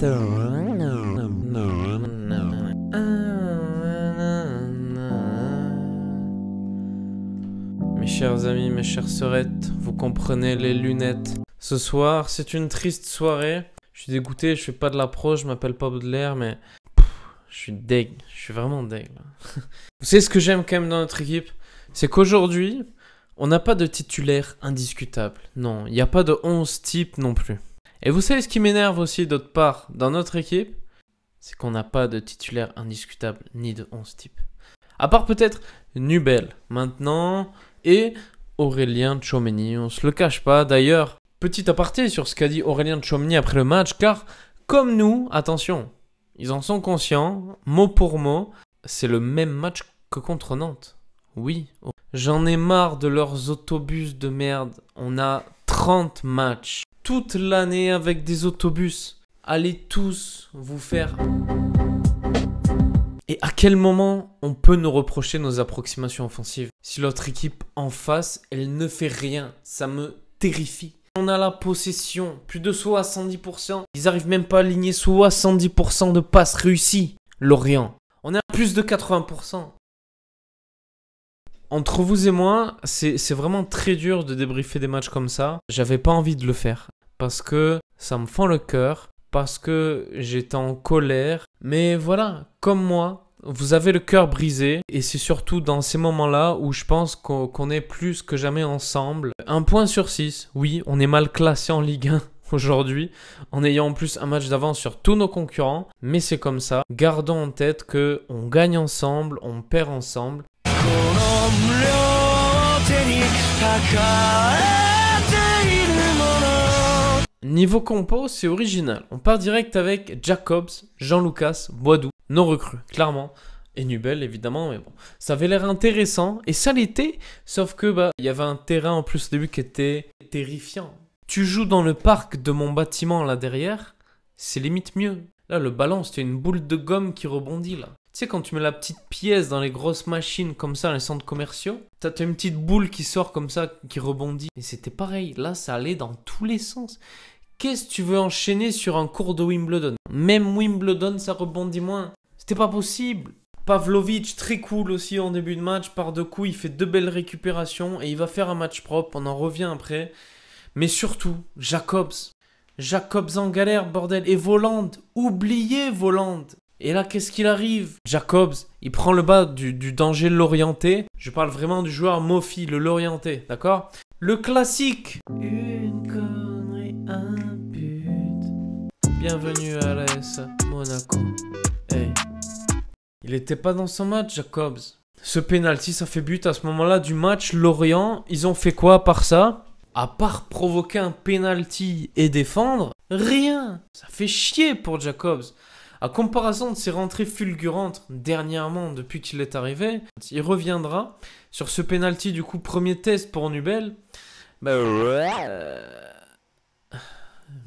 Mes chers amis, mes chères sœurettes, vous comprenez les lunettes. Ce soir, c'est une triste soirée. Je suis dégoûté, je fais pas de la pro, je m'appelle pas Baudelaire, mais je suis deg, je suis vraiment deg. Vous savez ce que j'aime quand même dans notre équipe? C'est qu'aujourd'hui, on n'a pas de titulaire indiscutable. Non, il n'y a pas de 11 types non plus. Et vous savez ce qui m'énerve aussi d'autre part dans notre équipe? C'est qu'on n'a pas de titulaire indiscutable ni de 11 types. À part peut-être Nubel maintenant et Aurélien Tchouameni, on se le cache pas. D'ailleurs, petit aparté sur ce qu'a dit Aurélien Tchouameni après le match, car comme nous, attention, ils en sont conscients, mot pour mot, c'est le même match que contre Nantes. Oui, j'en ai marre de leurs autobus de merde. On a 30 matchs toute l'année avec des autobus. Allez tous vous faire... Et à quel moment on peut nous reprocher nos approximations offensives? Si l'autre équipe en face, elle ne fait rien, ça me terrifie. On a la possession, plus de 70%. Ils n'arrivent même pas à aligner 70% de passes réussies. Lorient, on est à plus de 80%. Entre vous et moi, c'est vraiment très dur de débriefer des matchs comme ça. J'avais pas envie de le faire parce que ça me fend le cœur, parce que j'étais en colère. Mais voilà, comme moi, vous avez le cœur brisé et c'est surtout dans ces moments-là où je pense qu'on est plus que jamais ensemble. 1 point sur 6, oui, on est mal classé en Ligue 1 aujourd'hui, en ayant en plus un match d'avance sur tous nos concurrents. Mais c'est comme ça, gardons en tête qu'on gagne ensemble, on perd ensemble. Niveau compo, c'est original. On part direct avec Jacobs, Jean-Lucas, Boadou, nos recrues, clairement. Et Nubel, évidemment, mais bon. Ça avait l'air intéressant, et ça l'était. Sauf que, il y avait un terrain en plus au début qui était terrifiant. Tu joues dans le parc de mon bâtiment là derrière, c'est limite mieux. Là, le ballon, c'était une boule de gomme qui rebondit là. Tu sais, quand tu mets la petite pièce dans les grosses machines comme ça, dans les centres commerciaux, t'as une petite boule qui sort comme ça, qui rebondit. Et c'était pareil, là, ça allait dans tous les sens. Qu'est-ce que tu veux enchaîner sur un cours de Wimbledon? Même Wimbledon, ça rebondit moins. C'était pas possible. Pavlovic, très cool aussi en début de match. Par 2 coups, il fait 2 belles récupérations et il va faire un match propre. On en revient après. Mais surtout, Jacobs. Jacobs en galère, bordel. Et Volland. Oubliez Volland. Et là, qu'est-ce qu'il arrive? Jacobs, il prend le bas du danger Lorienté. Je parle vraiment du joueur Mofi, le Lorienté, d'accord? Le classique. Une connerie, un but. Bienvenue à l'AS Monaco. Hey. Il était pas dans son match, Jacobs. Ce penalty, ça fait but à ce moment-là du match. Lorient, ils ont fait quoi à part ça? À part provoquer un penalty et défendre, rien. Ça fait chier pour Jacobs. À comparaison de ses rentrées fulgurantes dernièrement depuis qu'il est arrivé, il reviendra sur ce penalty du coup premier test pour Nubel.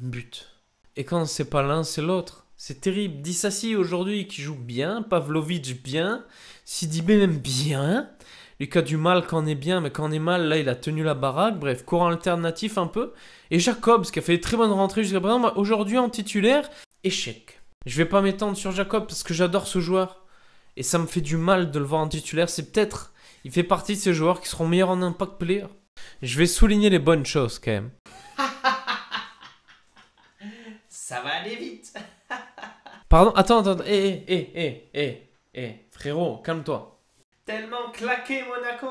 But. Et quand c'est pas l'un, c'est l'autre. C'est terrible. Dissassi aujourd'hui qui joue bien, Pavlovic bien, Sidibé même bien. Lucas du mal quand on est bien, mais quand on est mal, là il a tenu la baraque. Bref, courant alternatif un peu. Et Jacobs qui a fait des très bonnes rentrées jusqu'à présent. Aujourd'hui en titulaire, échec. Je vais pas m'étendre sur Jacob parce que j'adore ce joueur. Et ça me fait du mal de le voir en titulaire. C'est peut-être... Il fait partie de ces joueurs qui seront meilleurs en impact player. Je vais souligner les bonnes choses quand même. Ça va aller vite. Pardon, attends. Frérot, calme-toi. Tellement claqué, Monaco.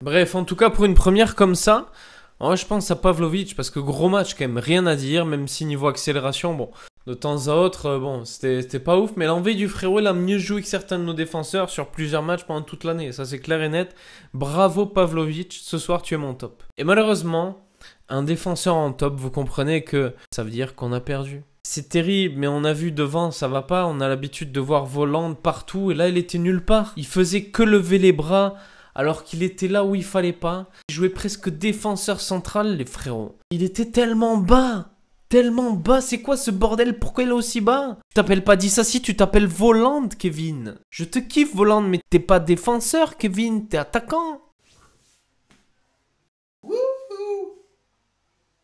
Bref, en tout cas, pour une première comme ça, je pense à Pavlovic parce que gros match quand même, rien à dire, même si niveau accélération, bon, de temps à autre, bon, c'était pas ouf, mais l'envie du frérot, il a mieux joué que certains de nos défenseurs sur plusieurs matchs pendant toute l'année, ça c'est clair et net. Bravo Pavlovic, ce soir tu es mon top. Et malheureusement, un défenseur en top, vous comprenez que ça veut dire qu'on a perdu. C'est terrible, mais on a vu devant, ça va pas, on a l'habitude de voir Volland partout, et là il était nulle part. Il faisait que lever les bras, alors qu'il était là où il fallait pas. Il jouait presque défenseur central, les frérots. Il était tellement bas. Tellement bas, c'est quoi ce bordel? Pourquoi il est aussi bas? Tu t'appelles pas Dissassi, tu t'appelles Volland, Kevin. Je te kiffe, Volland, mais t'es pas défenseur, Kevin, t'es attaquant.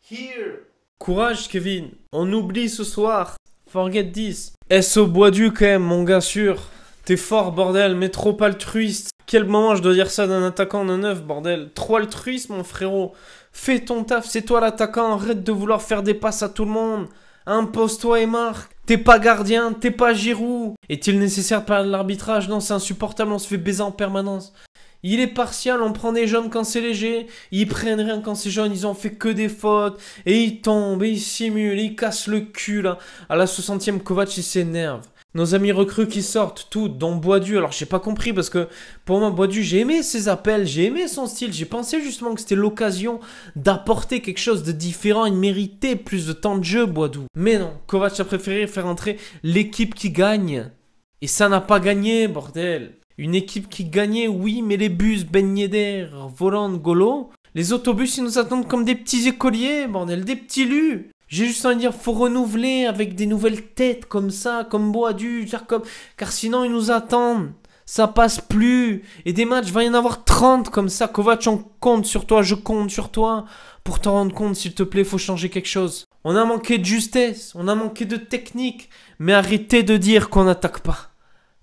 Here. Courage, Kevin. On oublie ce soir. Forget this. SO Boisdu quand même, mon gars sûr. T'es fort, bordel, mais trop altruiste. Quel moment je dois dire ça d'un attaquant de neuf, bordel. Trop altruiste, mon frérot. Fais ton taf, c'est toi l'attaquant. Arrête de vouloir faire des passes à tout le monde. Impose-toi et marque. T'es pas gardien, t'es pas Giroud. Est-il nécessaire de parler de l'arbitrage? Non, c'est insupportable, on se fait baiser en permanence. Il est partial, on prend des jaunes quand c'est léger. Ils prennent rien quand c'est jaune, ils ont fait que des fautes. Et ils tombent, et ils simulent, et ils cassent le cul là. À la 60e, Kovac il s'énerve. Nos amis recrues qui sortent, tout, dont Boisdu. Alors j'ai pas compris parce que pour moi Boisdu, j'ai aimé ses appels, j'ai aimé son style. J'ai pensé justement que c'était l'occasion d'apporter quelque chose de différent. Il méritait plus de temps de jeu, Boisdu. Mais non, Kovac a préféré faire entrer l'équipe qui gagne. Et ça n'a pas gagné, bordel. Une équipe qui gagnait, oui, mais les bus, Ben Yedder, Voland, Golo, les autobus, ils nous attendent comme des petits écoliers, bordel, des petits lus. J'ai juste envie de dire, faut renouveler avec des nouvelles têtes comme ça, comme Boisdu, Jacob, car sinon ils nous attendent. Ça passe plus. Et des matchs, va y en avoir 30 comme ça. Kovac, on compte sur toi, je compte sur toi. Pour t'en rendre compte, s'il te plaît, faut changer quelque chose. On a manqué de justesse, on a manqué de technique, mais arrêtez de dire qu'on n'attaque pas.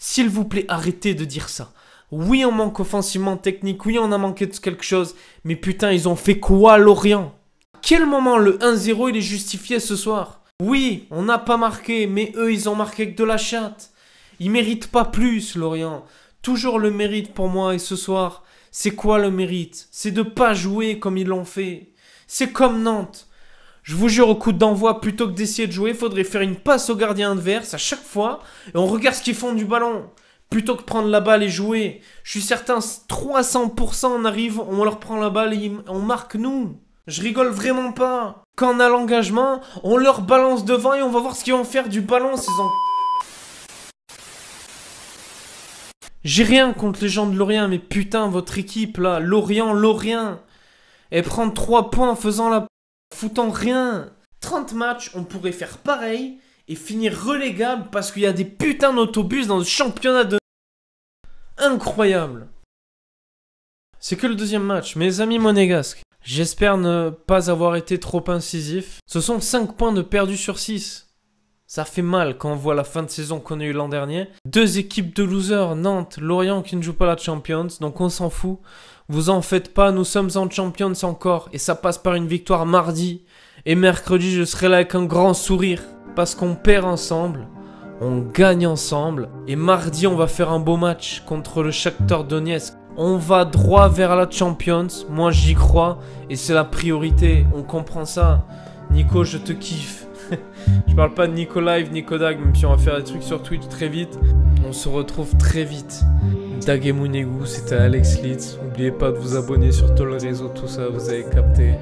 S'il vous plaît, arrêtez de dire ça. Oui, on manque offensivement technique, oui, on a manqué de quelque chose, mais putain, ils ont fait quoi, Lorient? À quel moment le 1-0, il est justifié ce soir? Oui, on n'a pas marqué, mais eux, ils ont marqué avec de la chatte. Ils méritent pas plus, Lorient. Toujours le mérite pour moi, et ce soir, c'est quoi le mérite? C'est de pas jouer comme ils l'ont fait. C'est comme Nantes. Je vous jure, au coup d'envoi, plutôt que d'essayer de jouer, il faudrait faire une passe au gardien adverse à chaque fois et on regarde ce qu'ils font du ballon. Plutôt que prendre la balle et jouer. Je suis certain, 300% on arrive, on leur prend la balle et on marque nous. Je rigole vraiment pas. Quand on a l'engagement, on leur balance devant et on va voir ce qu'ils vont faire du ballon, ces en... J'ai rien contre les gens de Lorient, mais putain, votre équipe là, Lorient. Elle prend 3 points en faisant la... foutant rien. 30 matchs, on pourrait faire pareil et finir relégable parce qu'il y a des putains d'autobus dans le championnat de... Incroyable. C'est que le deuxième match, mes amis monégasques. J'espère ne pas avoir été trop incisif. Ce sont 5 points de perdu sur 6. Ça fait mal quand on voit la fin de saison qu'on a eu l'an dernier. 2 équipes de losers, Nantes, Lorient qui ne jouent pas la Champions, donc on s'en fout. Vous en faites pas, nous sommes en Champions encore et ça passe par une victoire mardi. Et mercredi, je serai là avec un grand sourire parce qu'on perd ensemble, on gagne ensemble et mardi, on va faire un beau match contre le Shakhtar Donetsk. On va droit vers la Champions, moi j'y crois et c'est la priorité, on comprend ça. Nico, je te kiffe. Je parle pas de Nico Live, Nico Dag, même si on va faire des trucs sur Twitch très vite. On se retrouve très vite. Dag et Mounegou, c'était Alex Litz. N'oubliez pas de vous abonner sur tous les réseaux, tout ça, vous avez capté.